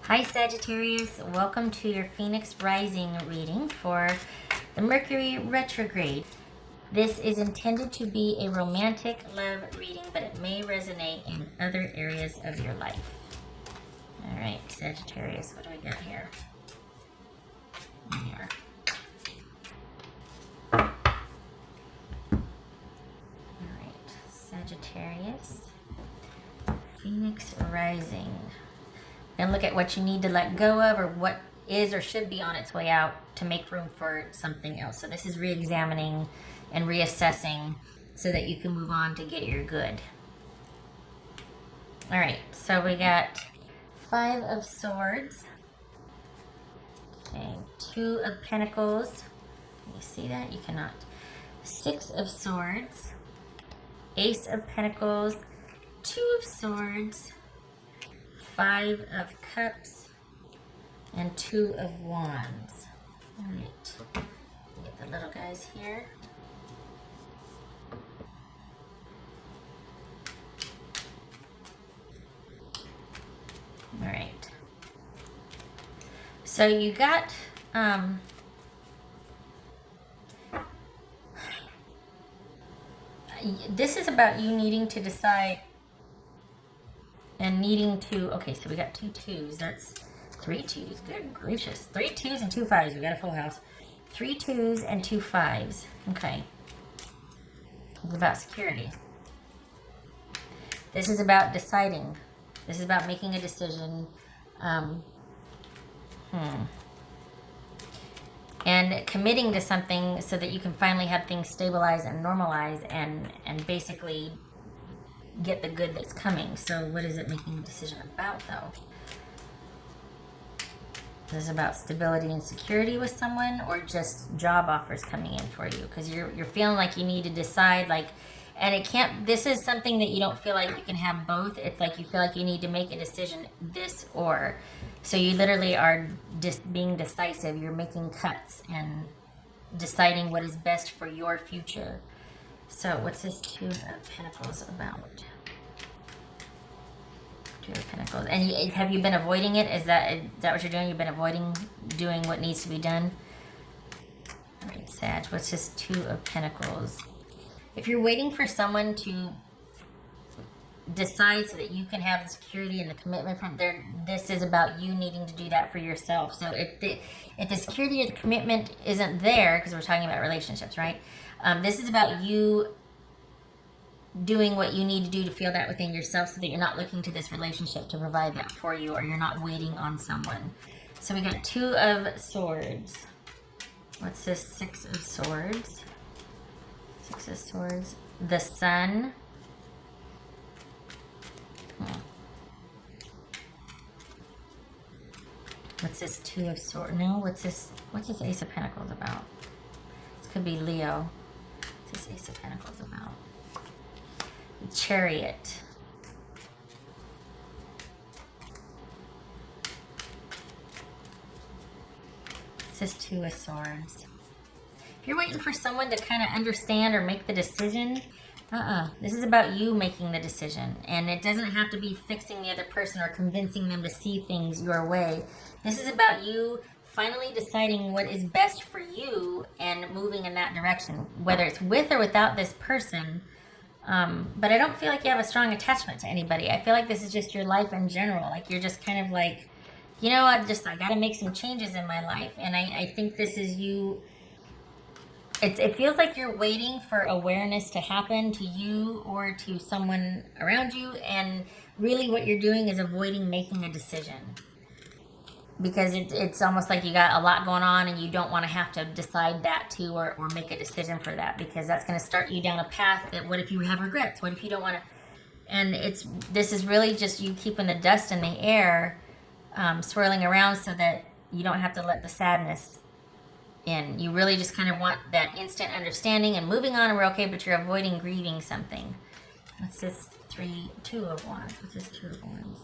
Hi Sagittarius, welcome to your Phoenix Rising reading for the Mercury retrograde. This is intended to be a romantic love reading, but it may resonate in other areas of your life. All right, Sagittarius, what do we got here? Here. All right, Sagittarius, Phoenix Rising. And look at what you need to let go of, or what is or should be on its way out to make room for something else. So this is re-examining and reassessing so that you can move on to get your good. All right, so we got 5 of Swords. Okay, 2 of Pentacles. Can you see that? You cannot. 6 of Swords. Ace of Pentacles. 2 of Swords. 5 of Cups and 2 of Wands. All right, get the little guys here. All right. So you got this is about you needing to decide. And needing to, okay, so we got 2 2s. That's 3 2s. Good gracious. 3 2s and 2 5s. We got a full house. 3 2s and 2 5s. Okay. It's about security. This is about deciding. This is about making a decision. And committing to something so that you can finally have things stabilize and normalize and basically get the good that's coming. So what is it making a decision about, though? Is this about stability and security with someone, or just job offers coming in for you? Because you're feeling like you need to decide, like, and it can't, this is something that you don't feel like you can have both. It's like you feel like you need to make a decision, this or. So you literally are just being decisive. You're making cuts and deciding what is best for your future. So what's this 2 of Pentacles about? 2 of Pentacles. And have you been avoiding it? Is that what you're doing? You've been avoiding doing what needs to be done? All right, Sag, what's this 2 of Pentacles? If you're waiting for someone to decide so that you can have the security and the commitment from there, this is about you needing to do that for yourself. So if the security or the commitment isn't there, because we're talking about relationships, right? This is about you doing what you need to do to feel that within yourself, so that you're not looking to this relationship to provide that for you, or you're not waiting on someone. So we got 2 of Swords. What's this 6 of Swords? 6 of Swords. The Sun. What's this 2 of Swords? No, what's this Ace of Pentacles about? This could be Leo. What's this Ace of Pentacles about? Chariot. It's this 2 of Swords. If you're waiting for someone to kind of understand or make the decision, this is about you making the decision. And it doesn't have to be fixing the other person or convincing them to see things your way. This is about you finally deciding what is best for you and moving in that direction, whether it's with or without this person. But I don't feel like you have a strong attachment to anybody. I feel like this is just your life in general. Like you're just kind of like, you know, I got to make some changes in my life. And I think this is you. It feels like you're waiting for awareness to happen to you or to someone around you. And really what you're doing is avoiding making a decision. Because it's almost like you got a lot going on and you don't want to have to decide that too, or make a decision for that, because that's going to start you down a path that, what if you have regrets? What if you don't want to? And this is really just you keeping the dust in the air, swirling around, so that you don't have to let the sadness in. You really just kind of want that instant understanding and moving on, and we're okay, but you're avoiding grieving something. What's this 2 of Wands? What's this 2 of Wands?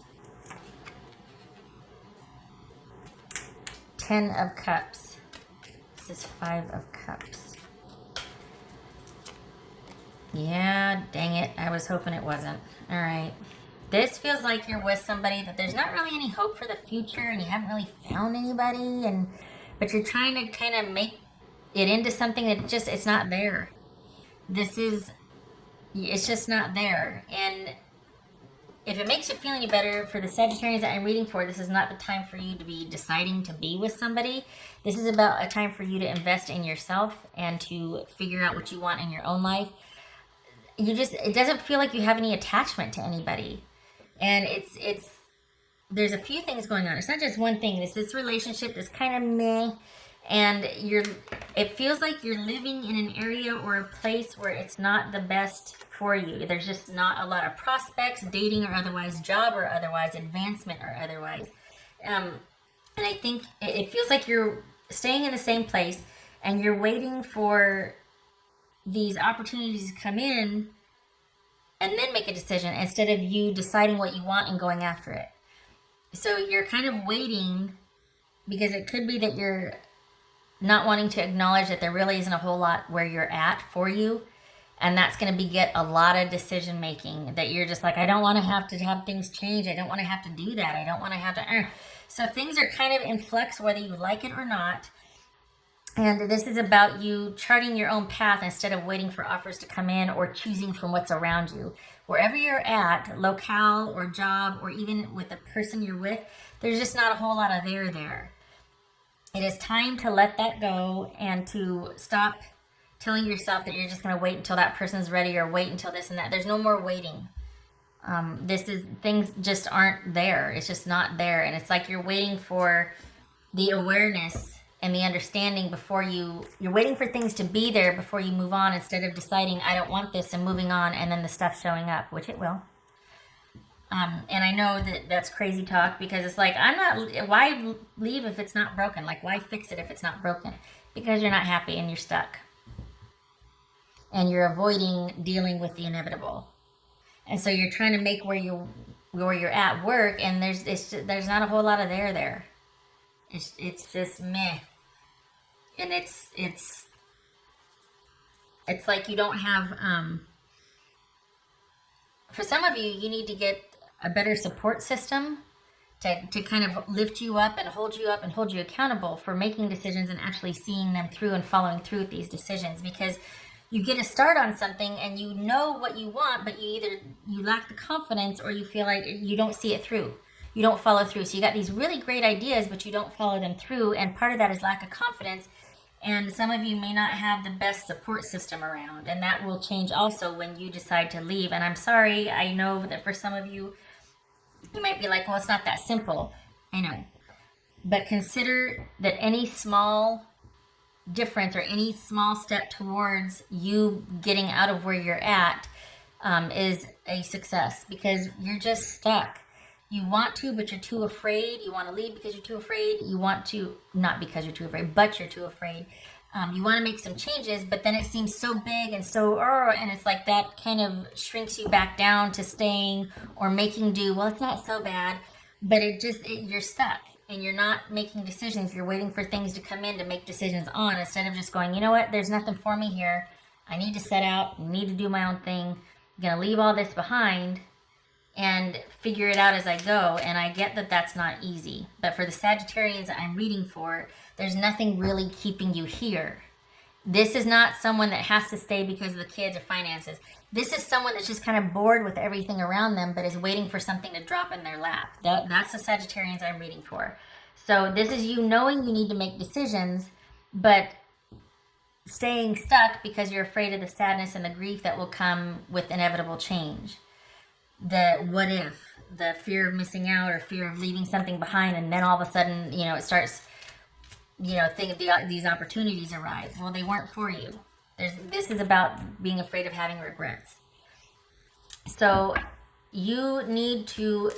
10 of Cups. This is 5 of Cups. Yeah, dang it. I was hoping it wasn't. All right. This feels like you're with somebody that there's not really any hope for the future, and you haven't really found anybody, but you're trying to kind of make it into something that just, it's not there. It's just not there. And if it makes you feel any better, for the Sagittarians that I'm reading for, this is not the time for you to be deciding to be with somebody. This is about a time for you to invest in yourself and to figure out what you want in your own life. It doesn't feel like you have any attachment to anybody. And there's a few things going on. It's not just one thing. This relationship is kind of meh. And it feels like you're living in an area or a place where it's not the best for you. There's just not a lot of prospects, dating or otherwise, job or otherwise, advancement or otherwise. And I think it feels like you're staying in the same place and you're waiting for these opportunities to come in and then make a decision instead of you deciding what you want and going after it. So you're kind of waiting because it could be that you're not wanting to acknowledge that there really isn't a whole lot where you're at for you. And that's going to beget a lot of decision making that you're just like, I don't want to have things change. I don't want to have to do that. I don't want to have to. So things are kind of in flux, whether you like it or not. And this is about you charting your own path instead of waiting for offers to come in or choosing from what's around you. Wherever you're at, locale or job, or even with the person you're with, there's just not a whole lot of there. It is time to let that go and to stop telling yourself that you're just going to wait until that person's ready or wait until this and that. There's no more waiting. Things just aren't there. It's just not there. And it's like you're waiting for the awareness and the understanding before you're waiting for things to be there before you move on, instead of deciding, I don't want this, and moving on, and then the stuff showing up, which it will. And I know that's crazy talk, because it's like, why leave if it's not broken? Like, why fix it if it's not broken? Because you're not happy and you're stuck. And you're avoiding dealing with the inevitable. And so you're trying to make where you're at work, and there's not a whole lot of there. It's just meh. And it's like you don't have, for some of you, you need to get a better support system to kind of lift you up and hold you accountable for making decisions and actually seeing them through and following through with these decisions. Because you get a start on something and you know what you want, but you lack the confidence, or you feel like you don't see it through. You don't follow through. So you got these really great ideas, but you don't follow them through. And part of that is lack of confidence. And some of you may not have the best support system around. And that will change also when you decide to leave. And I'm sorry, I know that for some of you, you might be like, well, it's not that simple. I know. But consider that any small difference or any small step towards you getting out of where you're at is a success, because you're just stuck. You want to, but you're too afraid. You want to leave because you're too afraid. You want to, not because you're too afraid, but you're too afraid. You want to make some changes, but then it seems so big and so, and it's like that kind of shrinks you back down to staying or making do. Well, it's not so bad, but you're stuck and you're not making decisions. You're waiting for things to come in to make decisions on, instead of just going, you know what, there's nothing for me here. I need to set out, I need to do my own thing. I'm going to leave all this behind and figure it out as I go. And I get that that's not easy. But for the Sagittarians that I'm reading for, there's nothing really keeping you here. This is not someone that has to stay because of the kids or finances. This is someone that's just kind of bored with everything around them, but is waiting for something to drop in their lap. That's the Sagittarians I'm reading for. So this is you knowing you need to make decisions, but staying stuck because you're afraid of the sadness and the grief that will come with inevitable change. The what if, the fear of missing out or fear of leaving something behind, and then all of a sudden, it starts, these opportunities arise. Well, they weren't for you. This is about being afraid of having regrets. So you need to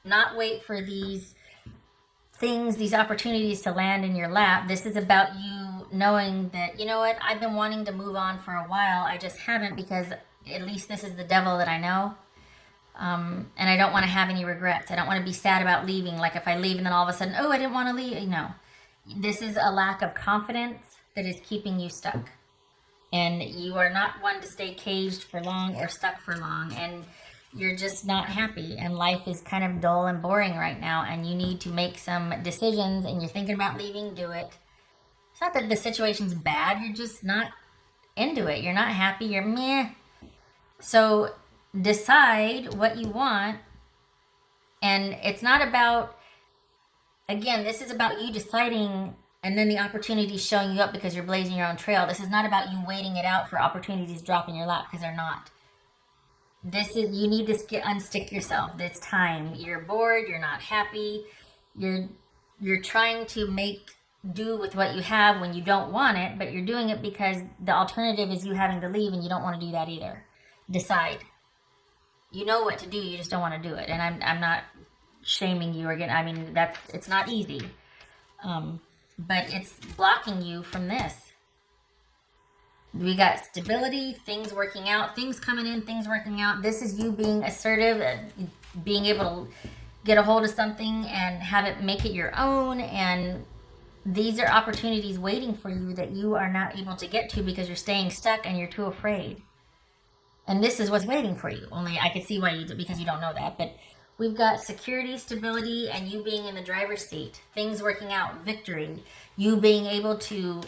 not wait for these things, these opportunities to land in your lap. This is about you knowing that, you know what, I've been wanting to move on for a while. I just haven't, because at least this is the devil that I know. And I don't want to have any regrets. I don't want to be sad about leaving. Like if I leave and then all of a sudden, I didn't want to leave. No, this is a lack of confidence that is keeping you stuck. And you are not one to stay caged for long or stuck for long. And you're just not happy and life is kind of dull and boring right now and you need to make some decisions and you're thinking about leaving, do it. It's not that the situation's bad, you're just not into it. You're not happy, you're meh. So decide what you want. And it's not about, again, this is about you deciding and then the opportunities showing you up because you're blazing your own trail. This is not about you waiting it out for opportunities to drop in your lap, because they're not. This is, you need to unstick yourself. It's time. You're bored, you're not happy, you're trying to make do with what you have when you don't want it, but you're doing it because the alternative is you having to leave and you don't want to do that either. Decide. You know what to do, you just don't want to do it. And I'm not shaming you again. I mean, it's not easy. But it's blocking you from this. We got stability, things working out, things coming in, things working out. This is you being assertive, being able to get a hold of something and have it, make it your own. And these are opportunities waiting for you that you are not able to get to because you're staying stuck and you're too afraid. And this is what's waiting for you. Only I can see why you do, because you don't know that. But we've got security, stability, and you being in the driver's seat. Things working out, victory. You being able to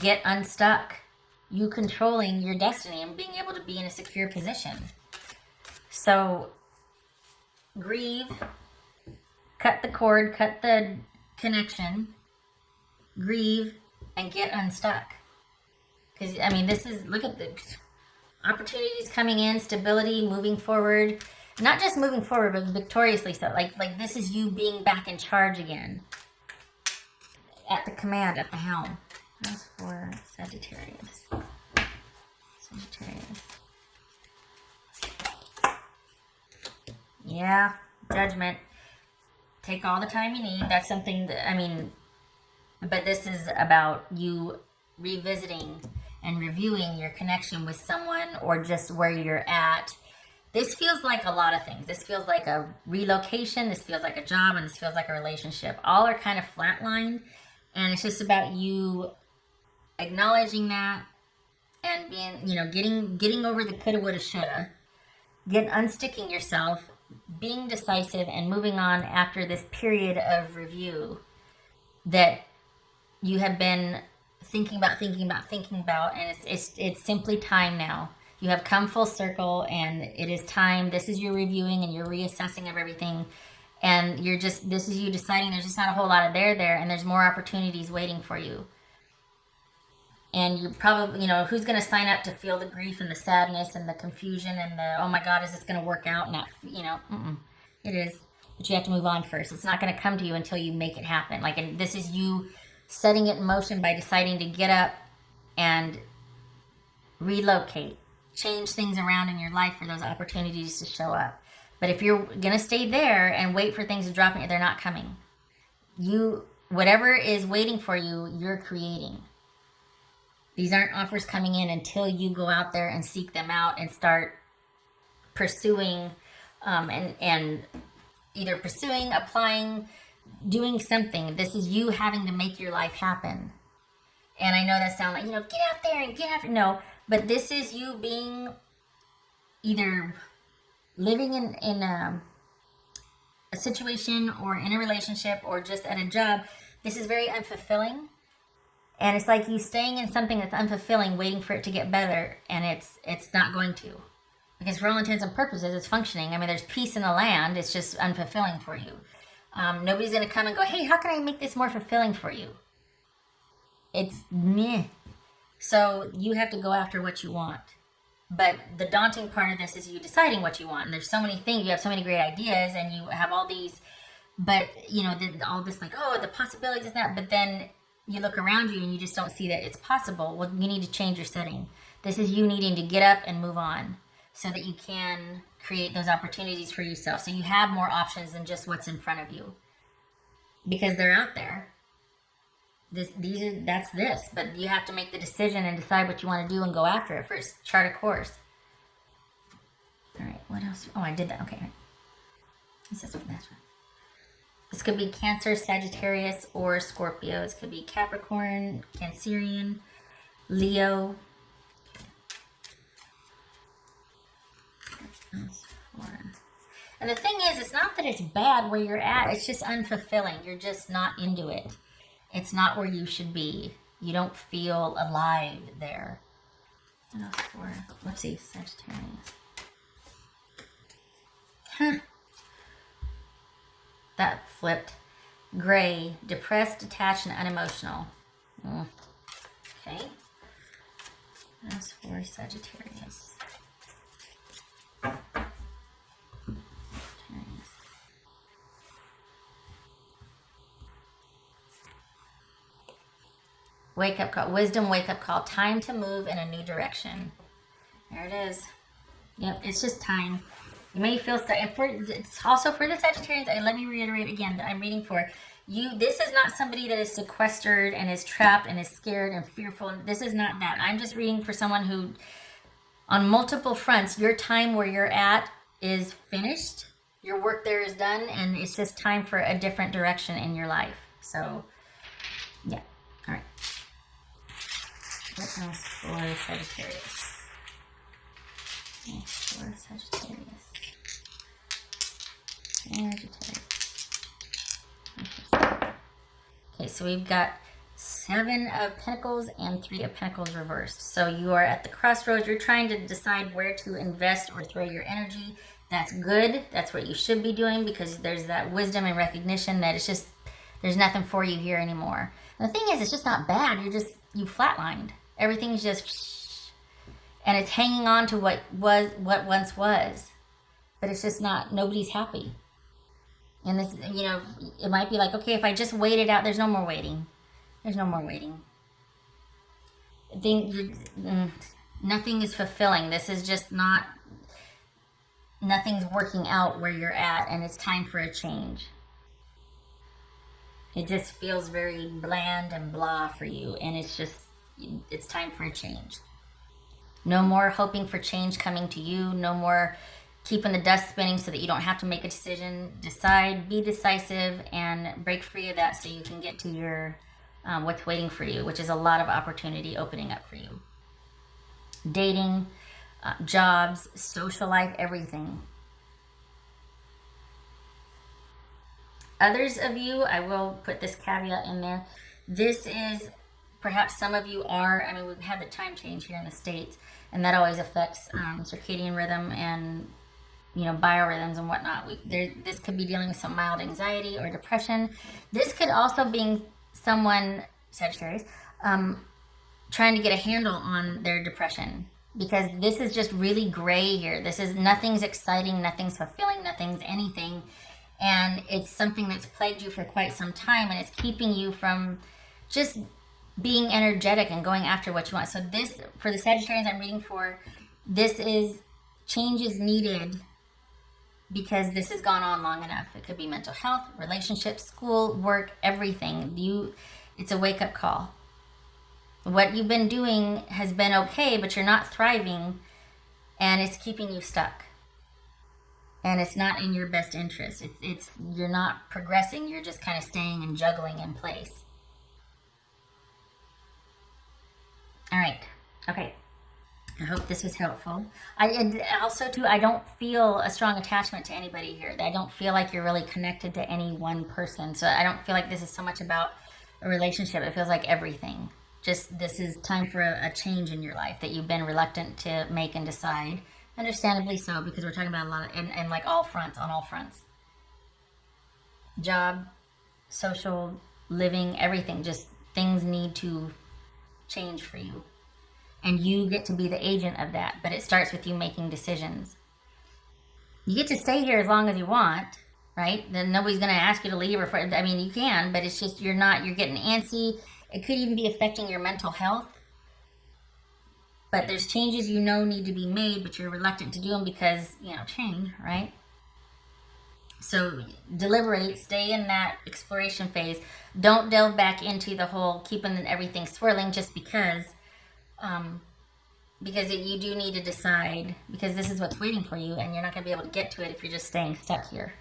get unstuck. You controlling your destiny and being able to be in a secure position. So, grieve. Cut the cord, cut the connection. Grieve and get unstuck. Because, I mean, this is, look at the opportunities coming in, stability, moving forward. Not just moving forward, but victoriously so. Like this is you being back in charge again. At the command, at the helm. That's for Sagittarius. Sagittarius. Yeah, judgment. Take all the time you need. That's something that, I mean, but this is about you revisiting and reviewing your connection with someone or just where you're at. This feels like a lot of things. This feels like a relocation. This feels like a job, and this feels like a relationship. All are kind of flatlined, and it's just about you acknowledging that and being, you know, getting over the coulda, woulda, shoulda, unsticking yourself, being decisive, and moving on after this period of review that you have been thinking about, and it's simply time now. You have come full circle, and it is time. This is your reviewing and your reassessing of everything. And this is you deciding there's just not a whole lot of there, and there's more opportunities waiting for you. And you probably, you know, who's going to sign up to feel the grief and the sadness and the confusion and the, oh my God, is this going to work out? Not, you know, it is. But you have to move on first. It's not going to come to you until you make it happen. Like, and this is you setting it in motion by deciding to get up and relocate. Change things around in your life for those opportunities to show up. But if you're going to stay there and wait for things to drop in, they're not coming. Whatever is waiting for you, you're creating. These aren't offers coming in until you go out there and seek them out and start pursuing, and either pursuing, applying, doing something. This is you having to make your life happen. And I know that sounds like, you know, get out there and get after. No. But this is you being either living in a situation or in a relationship or just at a job. This is very unfulfilling. And it's like you staying in something that's unfulfilling, waiting for it to get better. And it's not going to. Because for all intents and purposes, it's functioning. I mean, there's peace in the land. It's just unfulfilling for you. Nobody's going to come and go, hey, how can I make this more fulfilling for you? It's meh. So you have to go after what you want. But the daunting part of this is you deciding what you want. And there's so many things. You have so many great ideas and you have all these, but, you know, all this like, oh, the possibilities is that. But then you look around you and you just don't see that it's possible. Well, you need to change your setting. This is you needing to get up and move on so that you can create those opportunities for yourself. So you have more options than just what's in front of you. Because they're out there. That's this, but you have to make the decision and decide what you want to do and go after it first. Chart a course. All right, what else? Oh, I did that. Okay. This is what that's one. This could be Cancer, Sagittarius, or Scorpio. This could be Capricorn, Cancerian, Leo. That's for And the thing is, it's not that it's bad where you're at. It's just unfulfilling. You're just not into it. It's not where you should be. You don't feel alive there. What else for? Whoopsie, Sagittarius. Huh. That flipped. Gray, depressed, detached, and unemotional. Okay. That's for Sagittarius. Wake up call. Wisdom wake up call. Time to move in a new direction. There it is. Yep, it's just time. You may feel stuck. And it's also for the Sagittarians, let me reiterate again that I'm reading for you. This is not somebody that is sequestered and is trapped and is scared and fearful. This is not that. I'm just reading for someone who, on multiple fronts, your time where you're at is finished. Your work there is done, and it's just time for a different direction in your life. So, yeah. All right. What else for Sagittarius? Next for Sagittarius. Okay, so we've got 7 of Pentacles and 3 of Pentacles reversed. So you are at the crossroads. You're trying to decide where to invest or throw your energy. That's good. That's what you should be doing, because there's that wisdom and recognition that it's just, there's nothing for you here anymore. And the thing is, it's just not bad. You flatlined. Everything's just, and it's hanging on to what once was. But it's just not, nobody's happy. And this, it might be like, okay, if I just wait it out, there's no more waiting. There's no more waiting. Nothing is fulfilling. This is just not, nothing's working out where you're at, and it's time for a change. It just feels very bland and blah for you, and it's time for a change. No more hoping for change coming to you. No more keeping the dust spinning so that you don't have to make a decision. Decide, be decisive, and break free of that so you can get to your what's waiting for you, which is a lot of opportunity opening up for you. Dating, jobs, social life, everything. Others of you, I will put this caveat in there. This is, perhaps some of you are, we've had the time change here in the States, and that always affects circadian rhythm and biorhythms and whatnot. This could be dealing with some mild anxiety or depression. This could also be someone, Sagittarius, trying to get a handle on their depression, because this is just really gray here. Nothing's exciting, nothing's fulfilling, nothing's anything. And it's something that's plagued you for quite some time, and it's keeping you from just being energetic and going after what you want. So this, for the Sagittarians I'm reading for, this is change is needed, because this has gone on long enough. It could be mental health, relationships, school, work, everything. It's a wake-up call. What you've been doing has been okay, but you're not thriving, and it's keeping you stuck. And it's not in your best interest. You're not progressing. You're just kind of staying and juggling in place. All right. Okay. I hope this was helpful. I don't feel a strong attachment to anybody here. I don't feel like you're really connected to any one person. So I don't feel like this is so much about a relationship. It feels like everything. Just, this is time for a change in your life that you've been reluctant to make and decide. Understandably so, because we're talking about a lot of, and like all fronts, on all fronts. Job, social, living, everything. Just things need to change for you. And you get to be the agent of that. But it starts with you making decisions. You get to stay here as long as you want, right? Then nobody's going to ask you to leave. You can, but it's just, you're getting antsy. It could even be affecting your mental health. But there's changes need to be made, but you're reluctant to do them because, change, right? So deliberate, stay in that exploration phase. Don't delve back into the whole keeping everything swirling just because you do need to decide, because this is what's waiting for you, and you're not going to be able to get to it if you're just staying stuck here,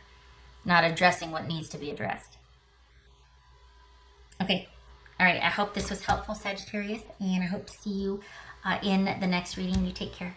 not addressing what needs to be addressed. Okay. All right. I hope this was helpful, Sagittarius, and I hope to see you in the next reading. You take care.